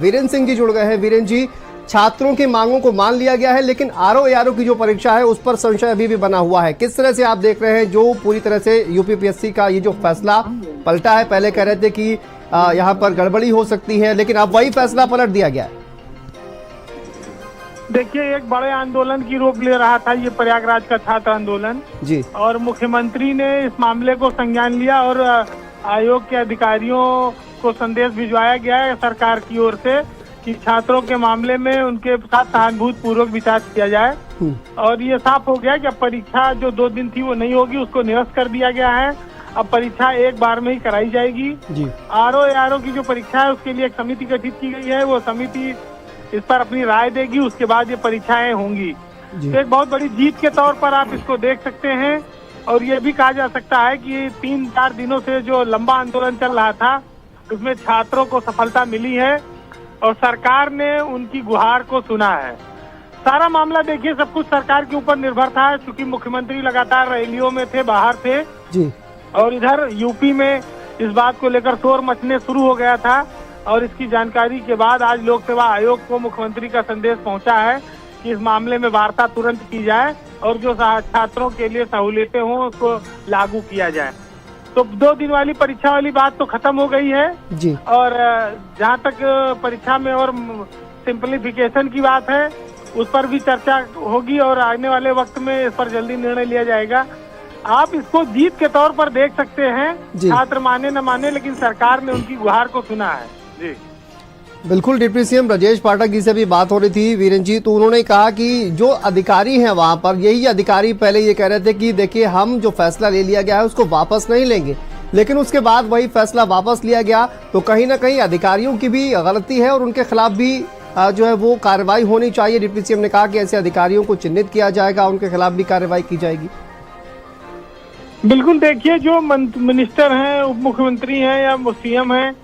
वीरेंद्र सिंह जी जुड़ गए हैं। वीरेंद्र जी, छात्रों की मांगों को मान लिया गया है, लेकिन आरओ की जो परीक्षा है उस पर संशय अभी भी बना हुआ है। किस तरह से आप देख रहे हैं जो पूरी तरह से यूपीपीएससी का ये जो फैसला पलटा है? पहले कह रहे थे कि यहाँ पर गड़बड़ी हो सकती है, लेकिन अब वही फैसला पलट दिया गया है। देखिए, एक बड़े आंदोलन की रूप ले रहा था ये प्रयागराज का छात्र आंदोलन जी, और मुख्यमंत्री ने इस मामले को संज्ञान लिया और आयोग के अधिकारियों को संदेश भिजवाया गया है सरकार की ओर से कि छात्रों के मामले में उनके साथ सहानुभूति पूर्वक विचार किया जाए। और ये साफ हो गया कि अब परीक्षा जो 2 दिन थी वो नहीं होगी, उसको निरस्त कर दिया गया है। अब परीक्षा एक बार में ही कराई जाएगी जी। आरओ की जो परीक्षा है उसके लिए एक समिति गठित की गई है, वो समिति इस पर अपनी राय देगी, उसके बाद ये परीक्षाएं होंगी। तो एक बहुत बड़ी जीत के तौर पर आप इसको देख सकते हैं। और ये भी कहा जा सकता है कि 3-4 दिनों से जो लंबा आंदोलन चल रहा था उसमें छात्रों को सफलता मिली है और सरकार ने उनकी गुहार को सुना है। सारा मामला देखिए, सब कुछ सरकार के ऊपर निर्भर था, क्योंकि मुख्यमंत्री लगातार रैलियों में थे, बाहर थे जी। और इधर यूपी में इस बात को लेकर शोर मचने शुरू हो गया था और इसकी जानकारी के बाद आज लोक सेवा आयोग को मुख्यमंत्री का संदेश पहुंचा है कि इस मामले में वार्ता तुरंत की जाए और जो छात्रों के लिए सहूलियतें हों उसको लागू किया जाए। तो 2 दिन वाली परीक्षा वाली बात तो खत्म हो गई है जी। और जहां तक परीक्षा में और सिंपलीफिकेशन की बात है उस पर भी चर्चा होगी और आने वाले वक्त में इस पर जल्दी निर्णय लिया जाएगा। आप इसको जीत के तौर पर देख सकते हैं, छात्र माने न माने, लेकिन सरकार ने उनकी गुहार को सुना है जी। बिल्कुल, डिप्टी सीएम ब्रजेश पाठक जी से भी बात हो रही थी वीरेंद्र जी, तो उन्होंने कहा कि जो अधिकारी हैं वहां पर, यही अधिकारी पहले ये कह रहे थे कि देखिए हम जो फैसला ले लिया गया है उसको वापस नहीं लेंगे, लेकिन उसके बाद वही फैसला वापस लिया गया। तो कहीं ना कहीं अधिकारियों की भी गलती है और उनके खिलाफ भी जो है वो कार्रवाई होनी चाहिए। डिप्टी सीएम ने कहा कि ऐसे अधिकारियों को चिन्हित किया जाएगा, उनके खिलाफ भी कार्रवाई की जाएगी। बिल्कुल, देखिए, जो मिनिस्टर हैं, उप मुख्यमंत्री हैं या सीएम हैं,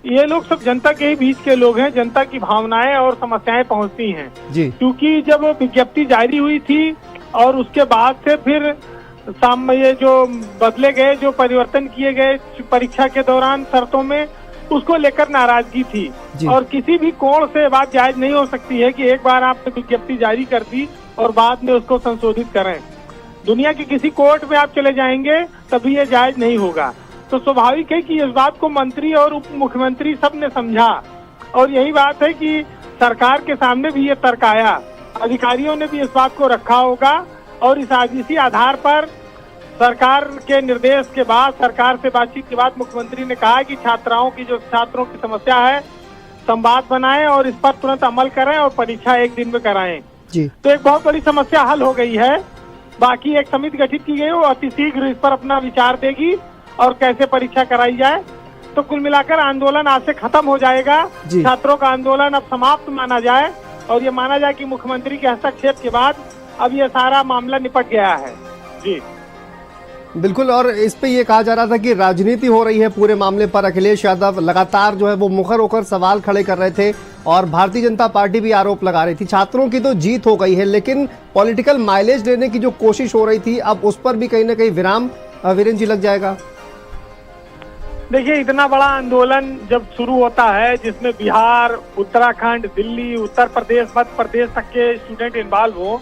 ये लोग सब जनता के ही बीच के लोग हैं। जनता की भावनाएं और समस्याएं पहुंचती हैं जी। क्योंकि जब विज्ञप्ति जारी हुई थी और उसके बाद से फिर ये जो बदले गए, जो परिवर्तन किए गए परीक्षा के दौरान शर्तों में, उसको लेकर नाराजगी थी। और किसी भी कोण से बात जायज नहीं हो सकती है कि एक बार आपने विज्ञप्ति जारी कर दी और बाद में उसको संशोधित करें। दुनिया के किसी कोर्ट में आप चले जाएंगे तभी ये जायज नहीं होगा। तो स्वाभाविक है कि इस बात को मंत्री और उप मुख्यमंत्री सब ने समझा और यही बात है कि सरकार के सामने भी ये तर्क आया, अधिकारियों ने भी इस बात को रखा होगा और इसी आधार पर सरकार के निर्देश के बाद, सरकार से बातचीत के बाद मुख्यमंत्री ने कहा कि छात्रों की समस्या है, संवाद बनाएं और इस पर तुरंत अमल करें और परीक्षा एक दिन में कराएं जी। तो एक बहुत बड़ी समस्या हल हो गई है। बाकी एक समिति गठित की गई, वो अतिशीघ्र इस पर अपना विचार देगी और कैसे परीक्षा कराई जाए। तो कुल मिलाकर आंदोलन आज से खत्म हो जाएगा, छात्रों का आंदोलन अब समाप्त माना जाए और ये माना जाए कि मुख्यमंत्री के हस्तक्षेप के बाद अब ये सारा मामला निपट गया है जी। बिल्कुल, और इस पे ये कहा जा रहा था कि राजनीति हो रही है पूरे मामले पर। अखिलेश यादव लगातार जो है वो मुखर होकर सवाल खड़े कर रहे थे और भारतीय जनता पार्टी भी आरोप लगा रही थी। छात्रों की तो जीत हो गई है, लेकिन पॉलिटिकल माइलेज लेने की जो कोशिश हो रही थी, अब उस पर भी कहीं ना कहीं विराम वीरेंद्र जी लग जाएगा। देखिए, इतना बड़ा आंदोलन जब शुरू होता है जिसमें बिहार, उत्तराखंड, दिल्ली, उत्तर प्रदेश, मध्य प्रदेश तक के स्टूडेंट इन्वॉल्व हो,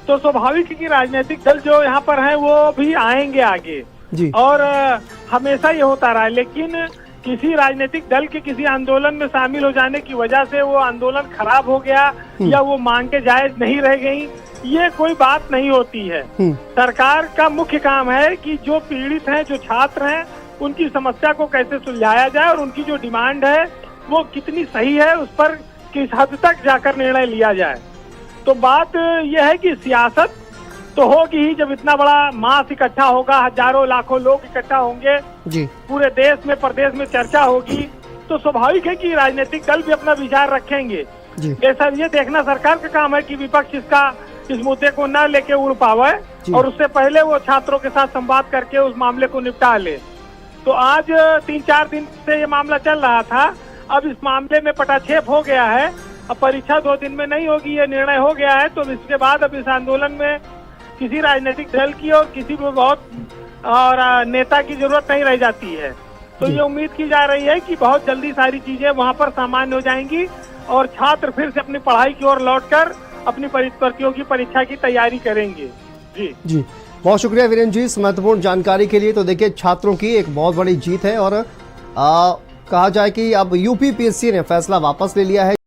तो स्वाभाविक है कि राजनीतिक दल जो यहाँ पर हैं वो भी आएंगे आगे जी। और हमेशा ये होता रहा है, लेकिन किसी राजनीतिक दल के किसी आंदोलन में शामिल हो जाने की वजह से वो आंदोलन खराब हो गया या वो मांगे जायज नहीं रह गई, ये कोई बात नहीं होती है। सरकार का मुख्य काम है कि जो पीड़ित हैं, जो छात्र हैं, उनकी समस्या को कैसे सुलझाया जाए और उनकी जो डिमांड है वो कितनी सही है, उस पर किस हद तक जाकर निर्णय लिया जाए। तो बात यह है कि सियासत तो होगी ही, जब इतना बड़ा मास इकट्ठा होगा, हजारों लाखों लोग इकट्ठा होंगे जी, पूरे देश में प्रदेश में चर्चा होगी, तो स्वाभाविक है कि राजनीतिक दल भी अपना विचार रखेंगे। ये देखना सरकार का काम है कि विपक्ष इस मुद्दे को न लेके उड़ पावे और उससे पहले वो छात्रों के साथ संवाद करके उस मामले को निपटा ले। तो आज 3-4 दिन से ये मामला चल रहा था, अब इस मामले में पटाक्षेप हो गया है। अब परीक्षा 2 दिन में नहीं होगी, ये निर्णय हो गया है। तो इसके बाद अब इस आंदोलन में किसी राजनीतिक दल की और किसी भी बहुत और नेता की जरूरत नहीं रह जाती है। तो ये उम्मीद की जा रही है कि बहुत जल्दी सारी चीजें वहां पर सामान्य हो जाएंगी और छात्र फिर से अपनी पढ़ाई की ओर लौटकर अपनी प्रतियोगी परीक्षा की तैयारी करेंगे। जी बहुत शुक्रिया वीरेंद्र जी इस महत्वपूर्ण जानकारी के लिए। तो देखिए छात्रों की एक बहुत बड़ी जीत है और कहा जाए कि अब यूपीपीएससी ने फैसला वापस ले लिया है।